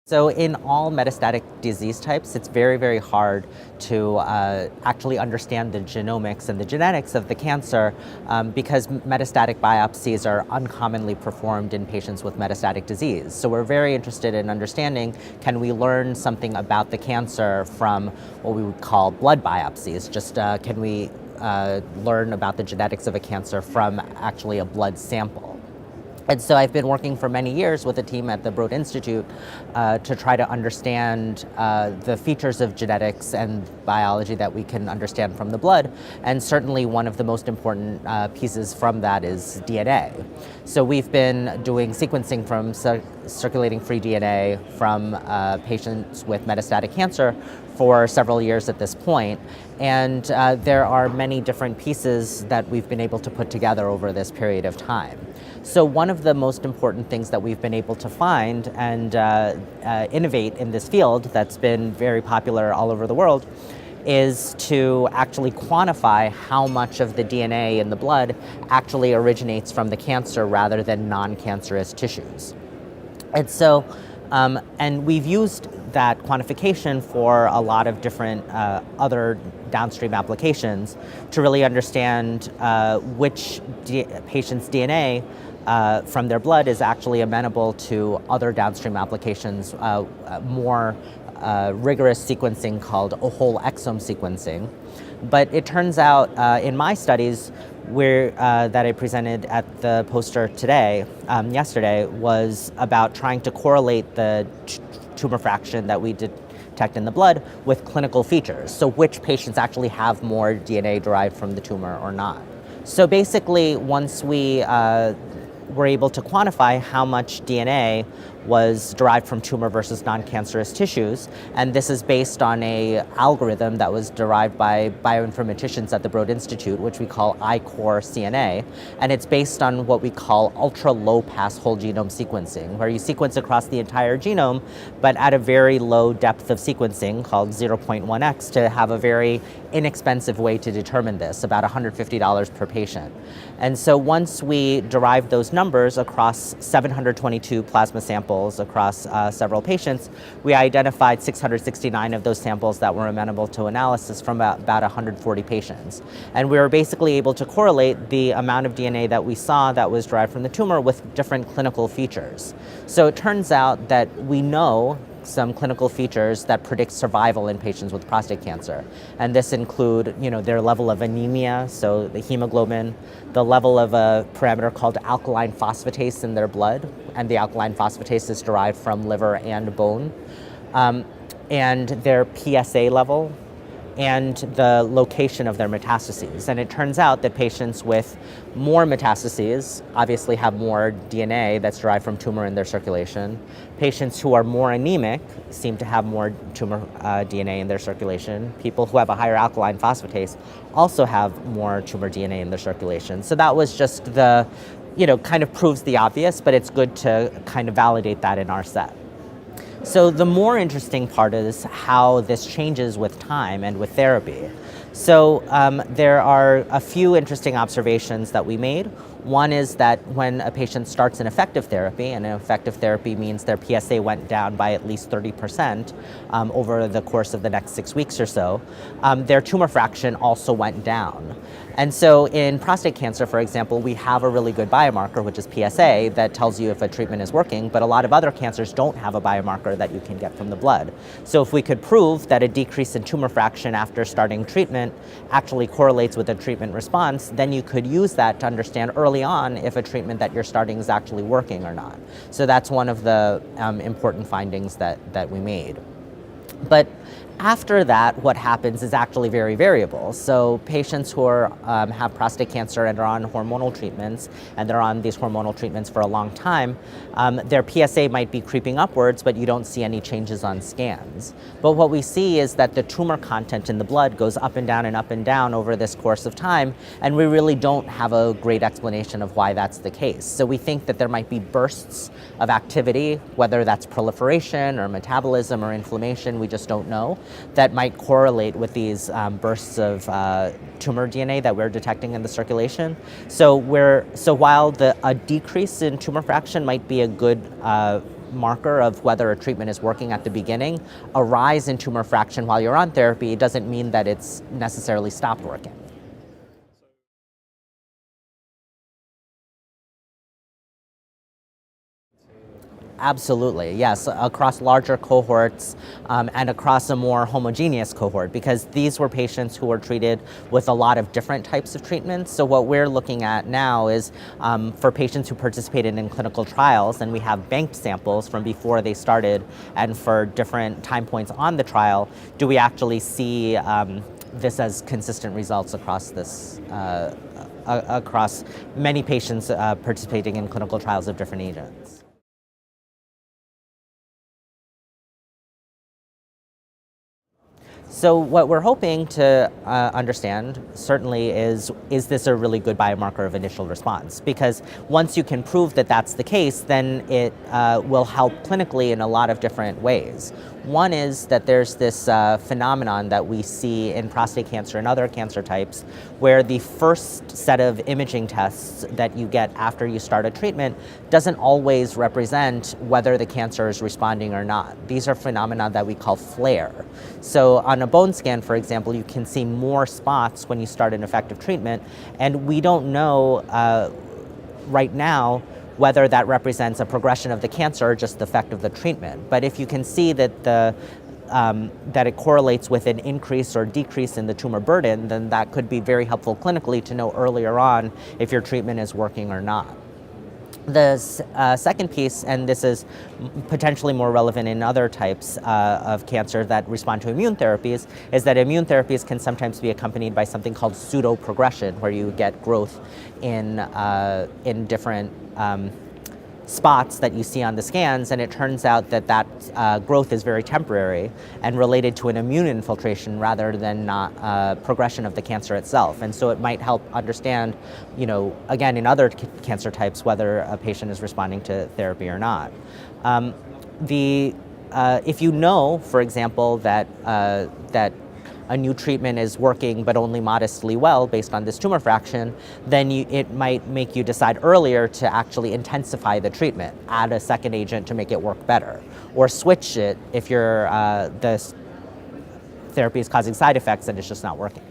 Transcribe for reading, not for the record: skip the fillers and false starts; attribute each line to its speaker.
Speaker 1: So in all metastatic disease types, it's very, very hard to actually understand the genomics and the genetics of the cancer because metastatic biopsies are uncommonly performed in patients with metastatic disease. So we're very interested in understanding, can we learn something about the cancer from what we would call blood biopsies? Just can we learn about the genetics of a cancer from actually a blood sample? And so I've been working for many years with a team at the Broad Institute to try to understand the features of genetics and biology that we can understand from the blood. And certainly one of the most important pieces from that is DNA. So we've been doing sequencing from circulating free DNA from patients with metastatic cancer for several years at this point. And there are many different pieces that we've been able to put together over this period of time. So one of the most important things that we've been able to find and innovate in this field that's been very popular all over the world is to actually quantify how much of the DNA in the blood actually originates from the cancer rather than non-cancerous tissues. And so, and we've used that quantification for a lot of different other downstream applications to really understand which patient's DNA from their blood is actually amenable to other downstream applications, more rigorous sequencing called whole exome sequencing. But it turns out in my studies that I presented at the poster today, yesterday, was about trying to correlate the tumor fraction that we detect in the blood with clinical features. So which patients actually have more DNA derived from the tumor or not. So basically, once we were able to quantify how much DNA was derived from tumor versus non-cancerous tissues, and this is based on an algorithm that was derived by bioinformaticians at the Broad Institute, which we call iCore-CNA, and it's based on what we call ultra-low-pass whole genome sequencing, where you sequence across the entire genome, but at a very low depth of sequencing, called 0.1x, to have a very inexpensive way to determine this, about $150 per patient. And so once we derived those numbers across 722 plasma samples across several patients, we identified 669 of those samples that were amenable to analysis from about 140 patients. And we were basically able to correlate the amount of DNA that we saw that was derived from the tumor with different clinical features. So it turns out that we know some clinical features that predict survival in patients with prostate cancer. And this include, their level of anemia, so the hemoglobin, the level of a parameter called alkaline phosphatase in their blood, and the alkaline phosphatase is derived from liver and bone, and their PSA level, and the location of their metastases. And it turns out that patients with more metastases obviously have more DNA that's derived from tumor in their circulation. Patients who are more anemic seem to have more tumor DNA in their circulation. People who have a higher alkaline phosphatase also have more tumor DNA in their circulation. So that was just the, kind of proves the obvious, but it's good to kind of validate that in our set. So the more interesting part is how this changes with time and with therapy. So there are a few interesting observations that we made. One is that when a patient starts an effective therapy, and an effective therapy means their PSA went down by at least 30% over the course of the next 6 weeks or so, their tumor fraction also went down. And so in prostate cancer, for example, we have a really good biomarker, which is PSA, that tells you if a treatment is working, but a lot of other cancers don't have a biomarker that you can get from the blood. So if we could prove that a decrease in tumor fraction after starting treatment actually correlates with a treatment response, then you could use that to understand early on if a treatment that you're starting is actually working or not. So that's one of the important findings that we made. But after that, what happens is actually very variable. So patients who have prostate cancer and are on hormonal treatments, and they're on these hormonal treatments for a long time, their PSA might be creeping upwards, but you don't see any changes on scans. But what we see is that the tumor content in the blood goes up and down over this course of time, and we really don't have a great explanation of why that's the case. So we think that there might be bursts of activity, whether that's proliferation or metabolism or inflammation, we just don't know, that might correlate with these bursts of tumor DNA that we're detecting in the circulation. So while a decrease in tumor fraction might be a good marker of whether a treatment is working at the beginning, a rise in tumor fraction while you're on therapy doesn't mean that it's necessarily stopped working. Absolutely, yes, across larger cohorts and across a more homogeneous cohort, because these were patients who were treated with a lot of different types of treatments. So what we're looking at now is for patients who participated in clinical trials, and we have banked samples from before they started and for different time points on the trial, do we actually see this as consistent results across this across many patients participating in clinical trials of different agents. So what we're hoping to understand certainly is this a really good biomarker of initial response? Because once you can prove that that's the case, then it will help clinically in a lot of different ways. One is that there's this phenomenon that we see in prostate cancer and other cancer types where the first set of imaging tests that you get after you start a treatment doesn't always represent whether the cancer is responding or not. These are phenomena that we call flare. So on a bone scan, for example, you can see more spots when you start an effective treatment, and we don't know right now whether that represents a progression of the cancer or just the effect of the treatment. But if you can see that that it correlates with an increase or decrease in the tumor burden, then that could be very helpful clinically to know earlier on if your treatment is working or not. The second piece, and this is potentially more relevant in other types of cancer that respond to immune therapies, is that immune therapies can sometimes be accompanied by something called pseudo-progression, where you get growth in different spots that you see on the scans, and it turns out that growth is very temporary and related to an immune infiltration rather than not progression of the cancer itself. And so it might help understand, again, in other cancer types, whether a patient is responding to therapy or not. If you know, for example, that a new treatment is working but only modestly well based on this tumor fraction, then it might make you decide earlier to actually intensify the treatment, add a second agent to make it work better, or switch it if the therapy is causing side effects and it's just not working.